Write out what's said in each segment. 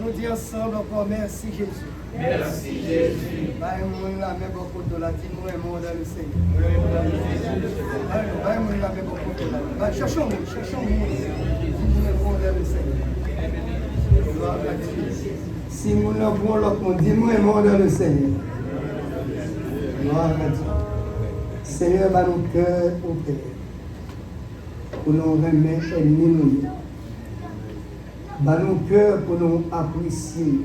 nous disons ensemble encore merci Jésus. Merci Jésus. Nous la même beaucoup de la dit, nous aimons dans le Seigneur. Nous la même beaucoup de la dit. Cherchons-nous. Nous aimons dans le Seigneur. Si nous l'avons l'autre, dit nous aimons dans le Seigneur. Gloire à Dieu. Seigneur, va nos cœurs au Père. Pour nous remettre ennemis. Va nos cœurs pour nous apprécier.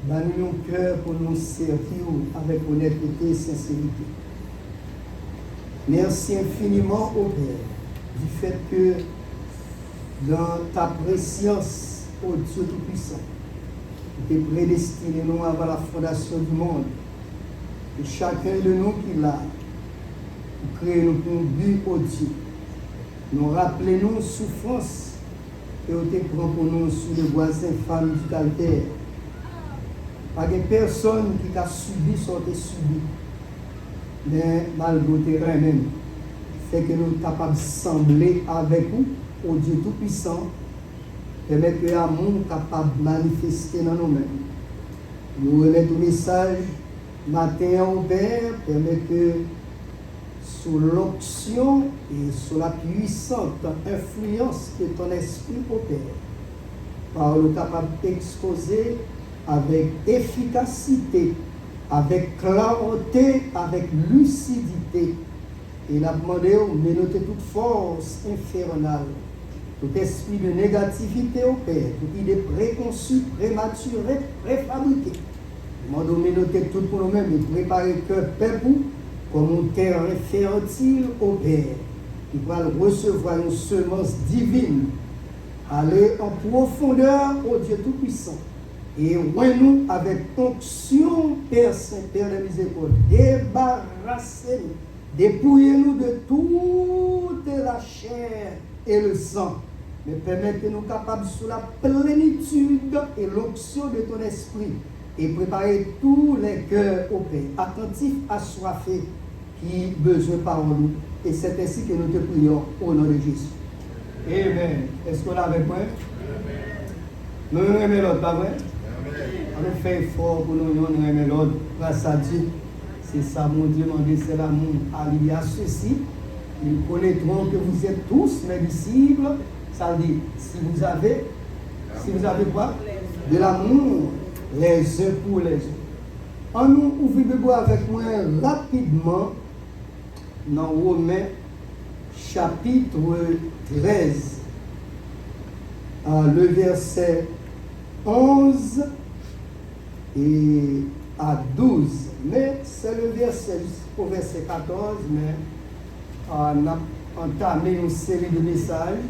Va nos cœurs pour nous servir avec honnêteté et sincérité. Merci infiniment au Père du fait que dans ta préscience, ô Dieu Tout-Puissant, tu t'es prédestiné nous avant la fondation du monde. Et chacun de nous qui l'a, pour créer nous pour but, ô Dieu, nous rappeler nos souffrances et au te prend pour nous sous le bois infâme du calvaire. Pas de personne qui a subi ce que subi. Mais malgré le terrain même, fait que nous sommes capables de sembler avec vous, au Dieu Tout-Puissant, permet que l'amour capable de manifester dans nous-mêmes. Nous remettons le message matin au Père, permet que sous l'onction et sous la puissante influence de ton esprit au Père, parole capable d'exposer avec efficacité, avec clarté, avec lucidité. Et l'a demandé de noter toute force infernale, tout esprit de négativité au Père, toute idée préconçue, prématurée, préfabriquée. Demandons de noter tout pour nous-mêmes et préparer le cœur peuple comme une terre fertile au Père, qui va recevoir une semence divine, aller en profondeur au Dieu Tout-Puissant. Et nous avec onction, Père Saint, Père de miséricorde, débarrassez-nous, dépouillez-nous de toute la chair et le sang, mais permettez-nous capables sous la plénitude et l'onction de ton esprit, et préparer tous les cœurs au Père, attentifs, assoiffés, qui besoin par nous. Et c'est ainsi que nous te prions au nom de Jésus. Amen. Est-ce qu'on l'a avec moi? Nous aimons l'autre, pas vrai? On fait effort pour nous aimer l'autre, grâce à Dieu. C'est ça, mon Dieu, mon Dieu, c'est l'amour allié à ceci. Nous connaîtrons que vous êtes tous mes disciples. Ça veut dire, si vous avez quoi? De l'amour les uns pour les autres. En nous, ouvrez avec moi rapidement dans Romains chapitre 13, le verset 11 et à 12. Mais c'est le verset jusqu'au verset 14, mais on a entamé une série de messages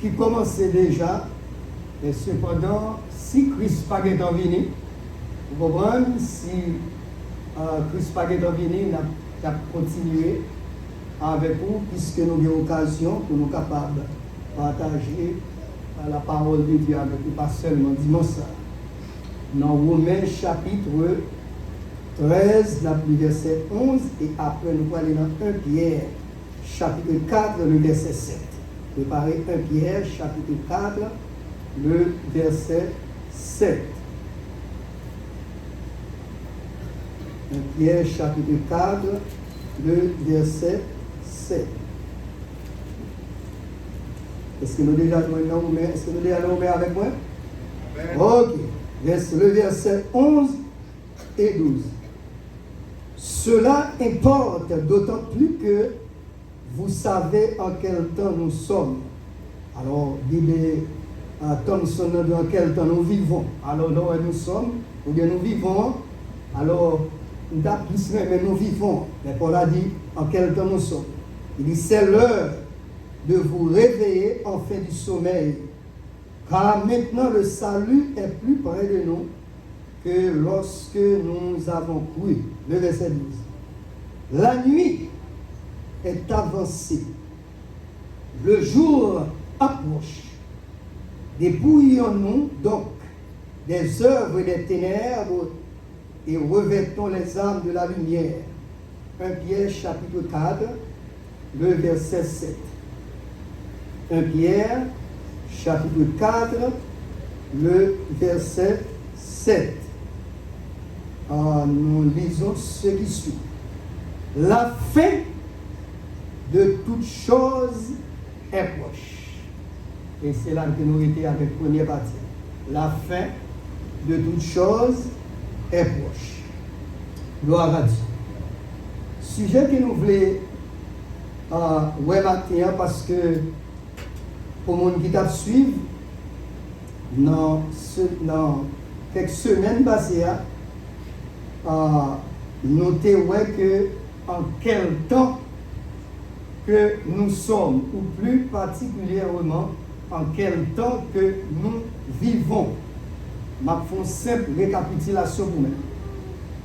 qui commençaient déjà. Et cependant, si Christ pas est venu, vous comprenez, si Christ pas est venu, nous avons continué avec vous, puisque nous avons l'occasion pour nous capables de partager la parole de Dieu avec vous, pas seulement dimanche. Dans Romains chapitre 13, le verset 11, et après nous allons aller dans 1 Pierre, chapitre 4, le verset 7. Préparez 1 Pierre, chapitre 4, le verset 7. 1 Pierre chapitre 4, le verset 7. Est-ce que nous déjà allons avec moi? Ok. Le verset 11 et 12. Cela importe d'autant plus que vous savez en quel temps nous sommes. Alors, Thomson, dans quel temps nous vivons. Alors, là où nous sommes, ou bien nous vivons, alors, mais nous vivons. Mais Paul a dit en quel temps nous sommes. Il dit, c'est l'heure de vous réveiller enfin du sommeil. Car maintenant le salut est plus près de nous que lorsque nous avons cru. Le verset 12. La nuit est avancée. Le jour approche. Dépouillons-nous donc des œuvres des ténèbres et revêtons les armes de la lumière. 1 Pierre chapitre 4, le verset 7. 1 Pierre chapitre 4, le verset 7. Nous lisons ce qui suit. La fin de toute chose est proche. Et c'est là que nous étions avec la première partie. La fin de toute chose est proche. Gloire à Dieu. Sujet que nous voulons ouais matin parce que pour les gens qui t'a suivi dans quelques semaines passées, notez ouais que en quel temps que nous sommes, ou plus particulièrement en quel temps que nous vivons. Je vais faire une simple récapitulation pour nous.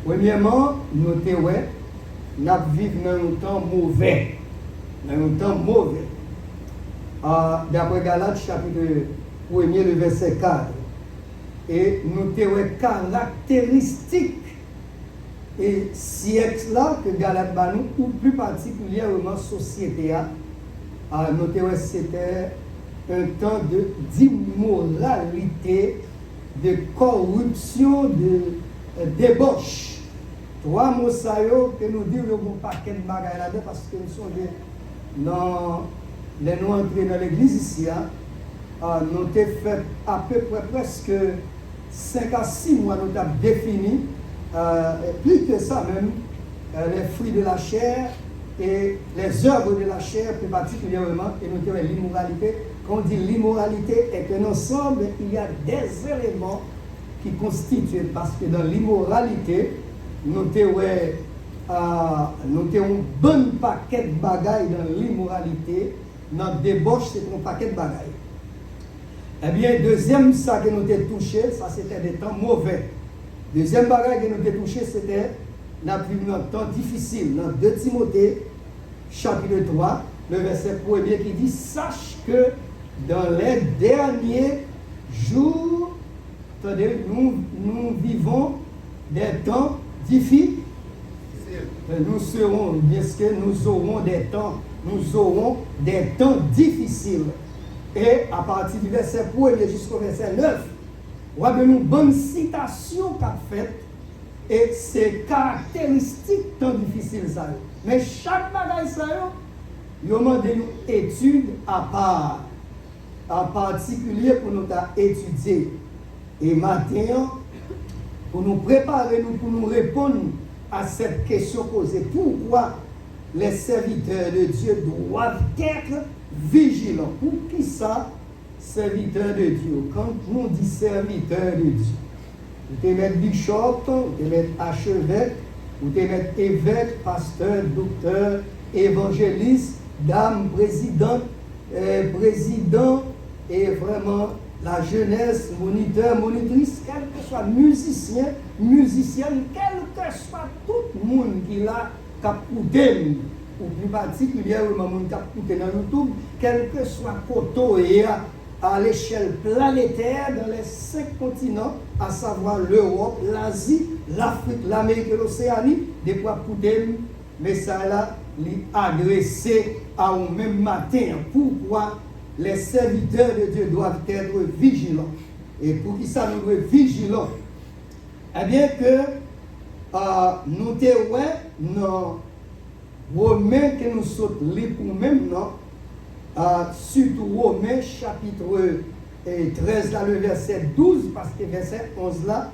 Premièrement, notez ouais, nous vivons dans un temps mauvais. Dans un temps mauvais. D'après Galates, chapitre 1er, le verset 4. Et notez ouais, caractéristiques et siècle là que Galate Banou, ou plus particulièrement société a noté ouais, c'était un temps d'immoralité, de corruption, de débauche. Trois mots que nous disons un paquet de bagages là-dedans parce que nous sommes dans les nous entrés dans l'église ici, nous avons fait à peu près presque 5 à 6 mois, nous avons défini, plus que ça même, les fruits de la chair et les œuvres de la chair, plus particulièrement, et nous avons l'immoralité. Quand on dit l'immoralité est un ensemble, il y a des éléments qui constituent, parce que dans l'immoralité, nous avons un bon paquet de bagailles dans l'immoralité. Dans la débauche, c'est un paquet de bagailles. Eh bien, deuxième, ça que nous avons touché, ça c'était des temps mauvais. Deuxième bagaille que nous avons touché, c'était un temps difficile. Dans 2 Timothée, chapitre 3, le verset 1er qui dit: sache que dans les derniers jours, attendez, nous vivons des temps difficiles. Nous aurons des temps difficiles. Et à partir du verset 1er jusqu'au verset 9, on a une bonne citation qu'a faite. Et c'est caractéristique temps difficile ça. Mais chaque bagage ça, il y a une étude à part, en particulier pour nous étudier. Et maintenant, pour nous préparer, pour nous répondre à cette question posée, pourquoi les serviteurs de Dieu doivent être vigilants? Pour qui ça, serviteurs de Dieu? Quand on dit serviteurs de Dieu, vous te mettez bishop, vous te mettez archevêque, vous te mettez évêque, pasteur, docteur, évangéliste, dame, président, et vraiment la jeunesse, moniteur, monitrice, quel que soit musicien, musicienne, quel que soit tout le monde qui l'a capouté, ou plus particulièrement le monde qui a capouté dans YouTube, quel que soit côté à l'échelle planétaire dans les 5 continents, à savoir l'Europe, l'Asie, l'Afrique, l'Amérique et l'Océanie, des fois capouté, mais ça là, adressé à un même matin. Pourquoi les serviteurs de Dieu doivent être vigilants? Et pour qui ça nous doit être vigilants? Eh bien que nous dans Romains que nous sommes pour même, non? Surtout Romains chapitre 13, là, le verset 12, parce que verset 11 là,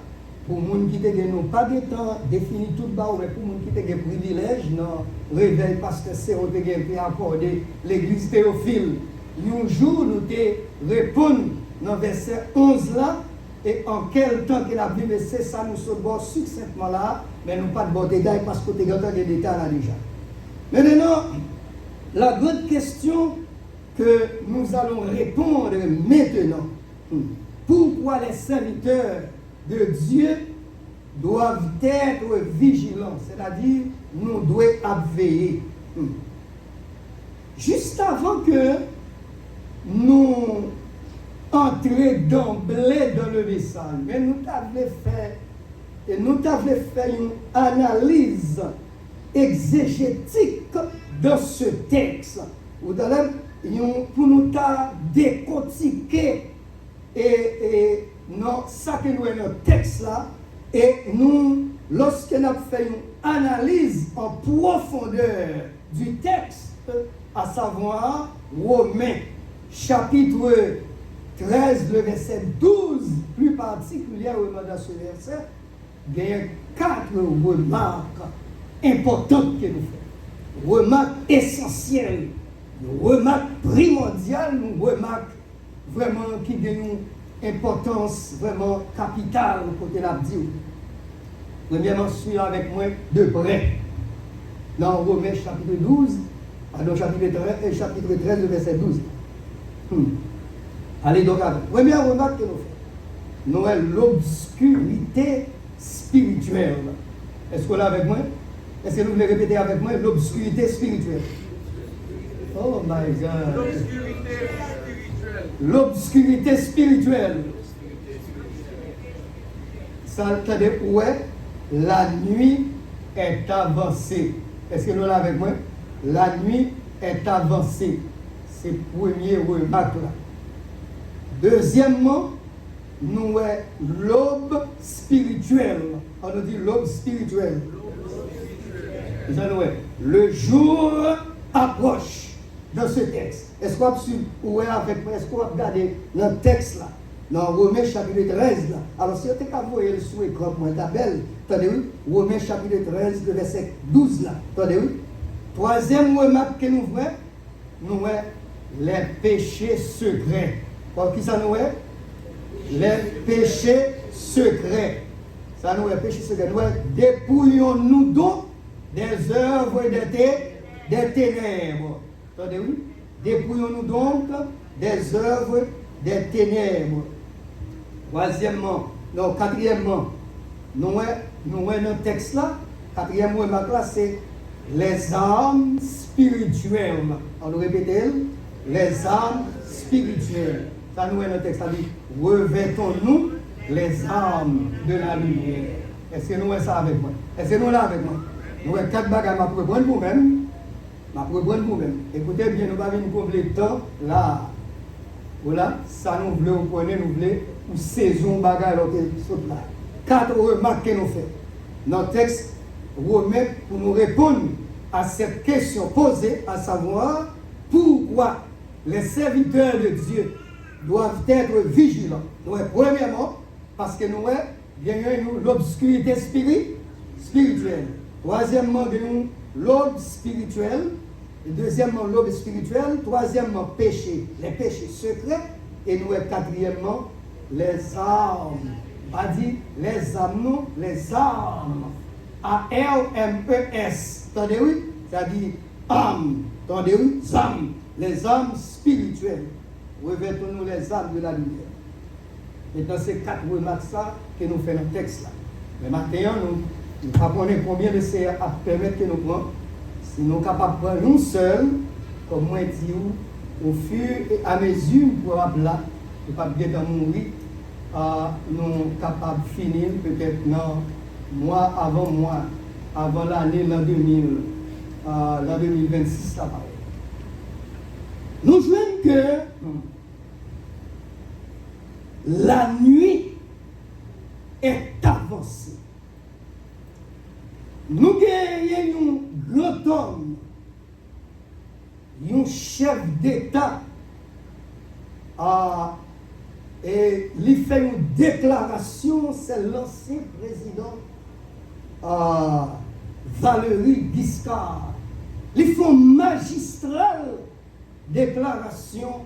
pour les gens qui n'ont pas de temps défini tout bas, mais pour les gens qui ont des privilèges, non, réveil, parce que c'est où qui a accordé l'église Théophile. Un jour, nous te répondons dans verset 11 là, et en quel temps qu'il a vu, mais c'est ça, nous sommes bon succinctement là, mais nous pas de bon détail parce que tu as des détails là déjà. Maintenant, la grande question que nous allons répondre maintenant, pourquoi les serviteurs de Dieu doivent être vigilants, c'est-à-dire nous devons veiller. Juste avant que nous entrions d'emblée dans le message, mais nous avons fait une analyse exégétique de ce texte. pour nous décortiquer et non, ça que nous avons dans le texte là, et nous, lorsque nous avons fait une analyse en profondeur du texte, à savoir Romains, chapitre 13, le verset 12, plus particulièrement dans ce verset, il y a 4 remarques importantes que nous faisons. Remarques essentielles, remarques primordiales, remarques vraiment qui ont une importance vraiment capitale côté la dit. Premièrement, suivez avec moi de près. Dans Romains chapitre 12, pardon, chapitre 13, le verset 12. Allez donc avec. Première remarque que nous faisons. Nous avons l'obscurité spirituelle. Est-ce que vous l'avez avec moi? Est-ce que vous voulez répéter avec moi l'obscurité spirituelle? Oh my God. L'obscurité spirituelle. L'obscurité spirituelle. Ça veut dire où est? La nuit est avancée. Est-ce que nous l'avez avec moi? La nuit est avancée. C'est la première remarque là. Deuxièmement, nous avons l'aube spirituelle. On nous dit l'aube spirituelle. Le jour approche dans ce texte. Est-ce qu'on va regarder dans le texte là? Dans Romains chapitre 13 là. Alors si on a voyé le sous écran pour ta belle, attendez oui, Romains chapitre 13, le verset 12 là. Attendez oui. Troisième remarque que nous voyons, nous voyons les péchés secrets. Pour qui ça nous est? Les péchés secrets. Ça nous est péché secret. Nous dépouillons-nous donc des œuvres des ténèbres. Attendez oui? Dépouillons-nous donc des œuvres des ténèbres. Quatrièmement, nous dans le texte là, quatrième remarque là, c'est les armes spirituelles. On nous répète, les armes spirituelles. Ça nous est dans le texte, ça dit, revêtons-nous les armes de la lumière. Est-ce que nous avons ça avec moi? Est-ce que nous l'avons avec moi? Nous avons 4 bagages, pour prendre vous-même. Écoutez bien, nous ne pouvons pas combler le temps là. Voilà, ça nous voulons prendre, nous voulons ou saison bagage là. 4 remarques que nous faisons. Dans le texte, Romain, pour nous répondre à cette question posée, à savoir pourquoi les serviteurs de Dieu doivent être vigilants. Premièrement, parce que nous avons l'obscurité spirituelle. Troisièmement, l'aube spirituelle. Deuxièmement, l'aube spirituelle. Troisièmement, péché, les péchés secrets. Et nous avons quatrièmement, les armes. Pas dit les armes, non, les armes. A-R-M-E-S. Attendez, oui? C'est-à-dire âme. Attendez, oui? Âmes. Les âmes spirituelles. Revêtons-nous les âmes de la lumière. Et dans ces 4 remarques ça que nous faisons dans le texte là. Mais maintenant, nous ne savons pas combien de ces à permettre que nous prenions. Si nous sommes capables de prendre une seule, comme moi dit, au fur et à mesure pour là, nous ne pas bien mourir, nous sommes capables de finir peut-être avant l'année l'an 2026 là pareil. Nous jouons que la nuit est avancée. Nous gagnons un grand homme, un chef d'État, et il fait une déclaration, c'est l'ancien président Valéry Giscard. Il fait une magistrale déclaration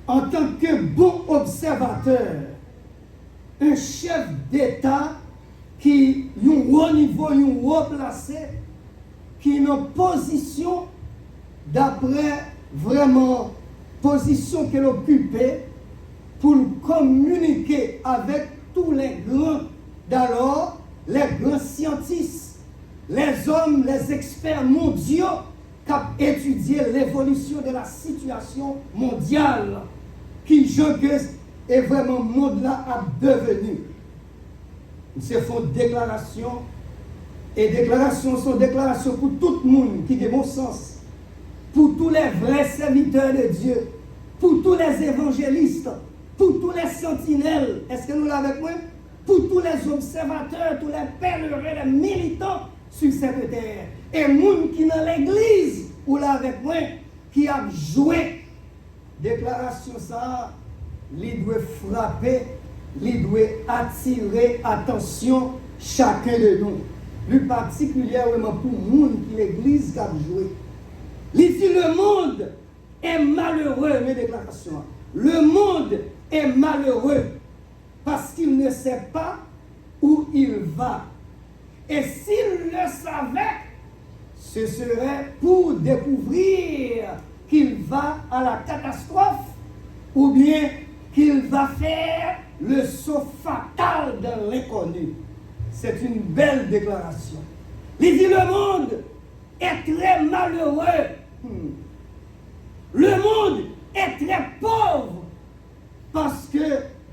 en tant que bon observateur, un chef d'État qui est un haut niveau, un haut placé, qui est en position, d'après vraiment position qu'elle occupait, pour communiquer avec tous les grands d'alors, les grands scientifiques, les hommes, les experts mondiaux qui ont étudié l'évolution de la situation mondiale, qui est vraiment le monde là a devenu. Ils se font déclaration, et déclarations sont déclarations pour tout le monde qui a bon sens. pour tous les vrais serviteurs de Dieu, pour tous les évangélistes, pour tous les sentinelles. Est-ce que nous l'avons avec moi? Pour tous les observateurs, tous les pèlerins, les militants sur cette terre. Et moun qui dans l'église, ou là avec moi, qui a joué déclaration ça, il doit frapper, il doit attirer attention chacun de nous. Plus particulièrement pour moun qui l'église qui a joué. Il dit le monde est malheureux, mes déclarations. Le monde est malheureux parce qu'il ne sait pas où il va. Et s'il le savait, ce serait pour découvrir qu'il va à la catastrophe ou bien qu'il va faire le saut fatal de l'inconnu. C'est une belle déclaration. Il dit le monde est très malheureux. Le monde est très pauvre parce que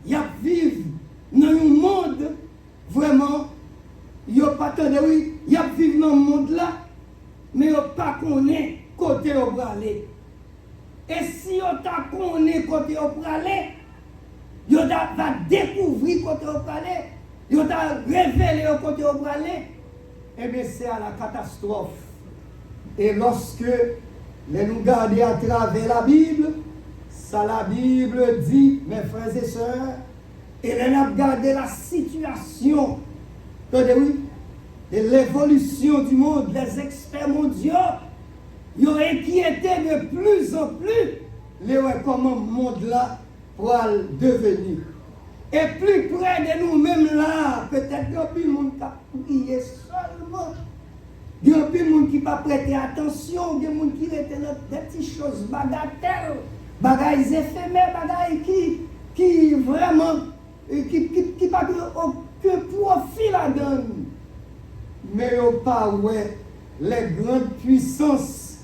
y a vivre dans un monde vraiment, y a pas oui, y a vivre dans le monde là, mais y a pas connaît côté où va aller. Et si y a ta connaît côté où va aller, y a va découvrir côté où va aller, y a révéler côté où va aller, et bien c'est à la catastrophe. Et lorsque nous regardons à travers la Bible, ça la Bible dit, mes frères et sœurs, et nous avons regardé la situation de l'évolution du monde, les experts mondiaux, ils ont inquiété de plus en plus comment le monde là pourra devenir. Et plus près de nous-mêmes là, peut-être qu'il y a plus de monde qui a prié seulement. Il y a plus de monde qui n'a pas prêté attention, il y a des gens qui étaient dans des petites choses bagatelles, bagailles éphémères, bagailles qui vraiment, qui pas aucun profit la donne. Mais il n'y a pas les grandes puissances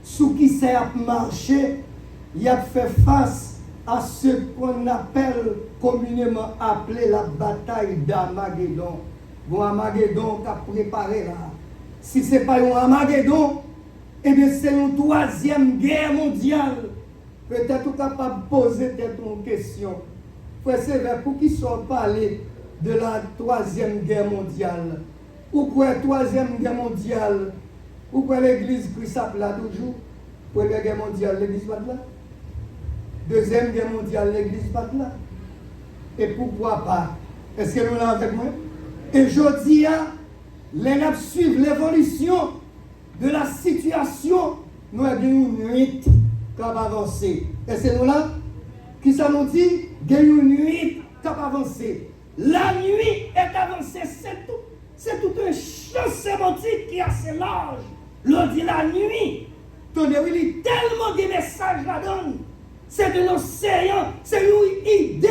sous qui ça a marché, il a fait face à ce qu'on appelle communément appelé la bataille d'Armageddon. Bon, Armageddon qui a préparé là. Si ce n'est pas un Armageddon, eh bien c'est une troisième guerre mondiale. Peut-être capable de poser une question. C'est pour qui sont parlé de la troisième guerre mondiale. Ou quoi troisième guerre mondiale? Ou quoi l'église Christ là toujours? Première guerre mondiale, l'église pas là. Deuxième guerre mondiale, l'église pas là. Et pourquoi pas? Est-ce que nous l'avons avec moi? Et je dis à les suivre l'évolution de la situation, nous avons une nuit qui va avancer. Et c'est nous là qui ça nous dit? Il y a une nuit qui va avancer. La nuit est avancée, c'est tout. C'est tout un champ sémantique qui est assez large. L'on dit la nuit. Tandis qu'il y a tellement de messages là-dedans. C'est un océan, c'est une idée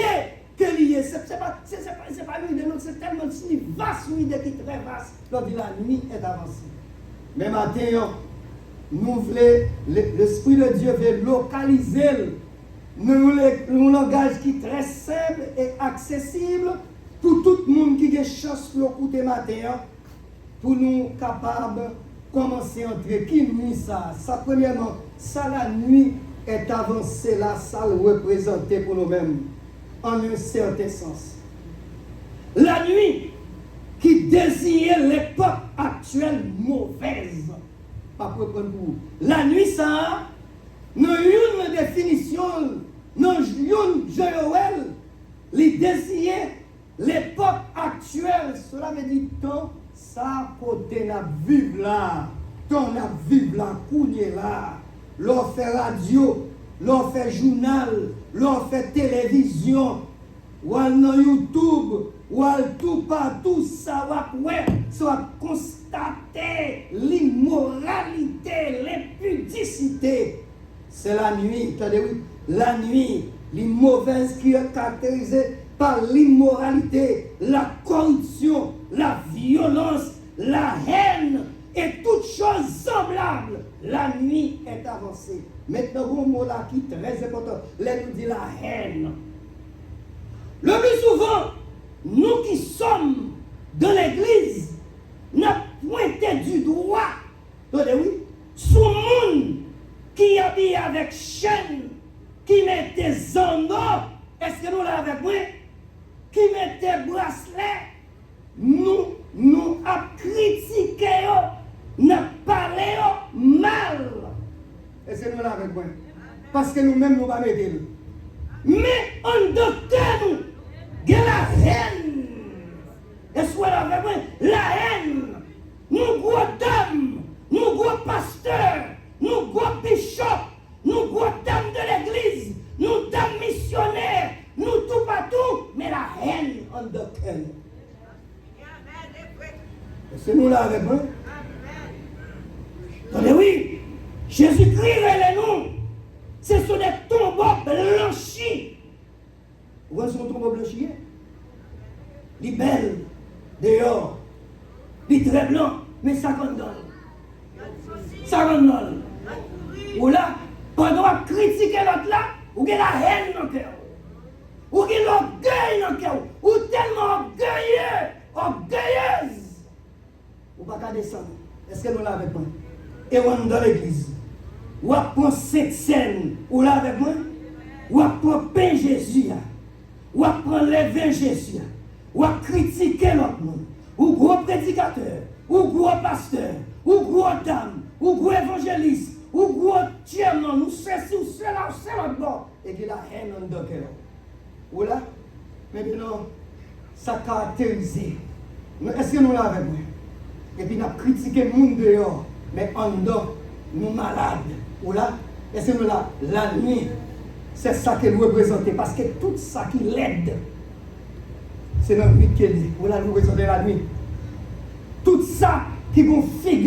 que lié. C'est pas une idée, c'est tellement si vaste, une idée qui est très vaste. L'on dit la nuit est avancée. Mais maintenant, nous voulons, l'Esprit de Dieu veut localiser un langage qui est très simple et accessible pour tout le monde qui a des chances de l'écouter matin, pour nous capables de commencer à entrer. Qui nuit ça? Ça, premièrement, ça la nuit est avancée là, ça le représenter pour nous-mêmes, en un certain sens. La nuit qui désignait l'époque actuelle mauvaise. Pas pour vous. La nuit, ça, nous avons une définition, nous avons Joël, il désignait l'époque actuelle. Cela veut dire temps, ça, côté n'a vivre là, temps n'a vivre là, couler là, l'on fait radio, l'on fait journal, l'on fait télévision, ou dans YouTube, ou tout partout, ça va soit constater l'immoralité, l'impudicité. C'est la nuit, la nuit, les mauvaises qui est caractérisée par l'immoralité, la corruption, la violence, la haine et toutes choses semblables. La nuit est avancée. Maintenant, un mot là qui est très important, là nous dit la haine. Le plus souvent, nous qui sommes dans l'église, nous pointons du doigt, sous monde qui habille avec chaîne, qui met des anneaux, est-ce que nous l'avons avec moi? Qui met des bracelets, nous avons critiqué, nous avons parlé mal. Est-ce que nous l'avons avec moi? Parce que nous-mêmes, nous ne pas mettre. Mais en docteur, nous, il y a la haine. Est-ce que vous l'avez avec moi? La haine. Nous, gros dames, nous, gros pasteurs, nous, gros bishops, nous, gros dames de l'église, nous, dames missionnaires, nous, tout partout, mais la haine en docteur. Est-ce que nous l'avons avec moi? Attendez, oui, Jésus-Christ relève nous. Ce sont des tombeaux blanchis. Où est-ce qu'on tombe blanchi? Les belles, dehors, les très blancs, mais ça condamne. Ça condamne. Ou là, pendant qu'on critique l'autre là, ou qu'il y a la haine dans le cœur. Ou qu'il y a l'orgueil dans le cœur. Ou tellement orgueilleuse. Ou pas qu'à descendre. Est-ce que nous l'avons avec moi? Et on est dans l'église. Ou apprend cette scène, ou là avec moi, ou apprend pain Jésus, ou apprend lever Jésus, ou à critiquer l'autre monde, ou gros prédicateur, ou gros pasteur, ou gros dame, ou gros évangéliste, ou gros tiers-non, nous ceci ou cela, ou cela bord, Et qu'il a haine en dedans. Ou là, maintenant, ça caractérise. Est-ce que nous l'avons avec moi? Et puis nous avons critiqué le monde dehors, mais en dedans, nous malades. Ou là, est-ce que nous l'avons? La nuit, c'est ça qu'elle représente. Parce que tout ça qui l'aide, c'est dans la nuit qu'elle est. Ou là, nous représentons la nuit. Tout ça qui vous figure.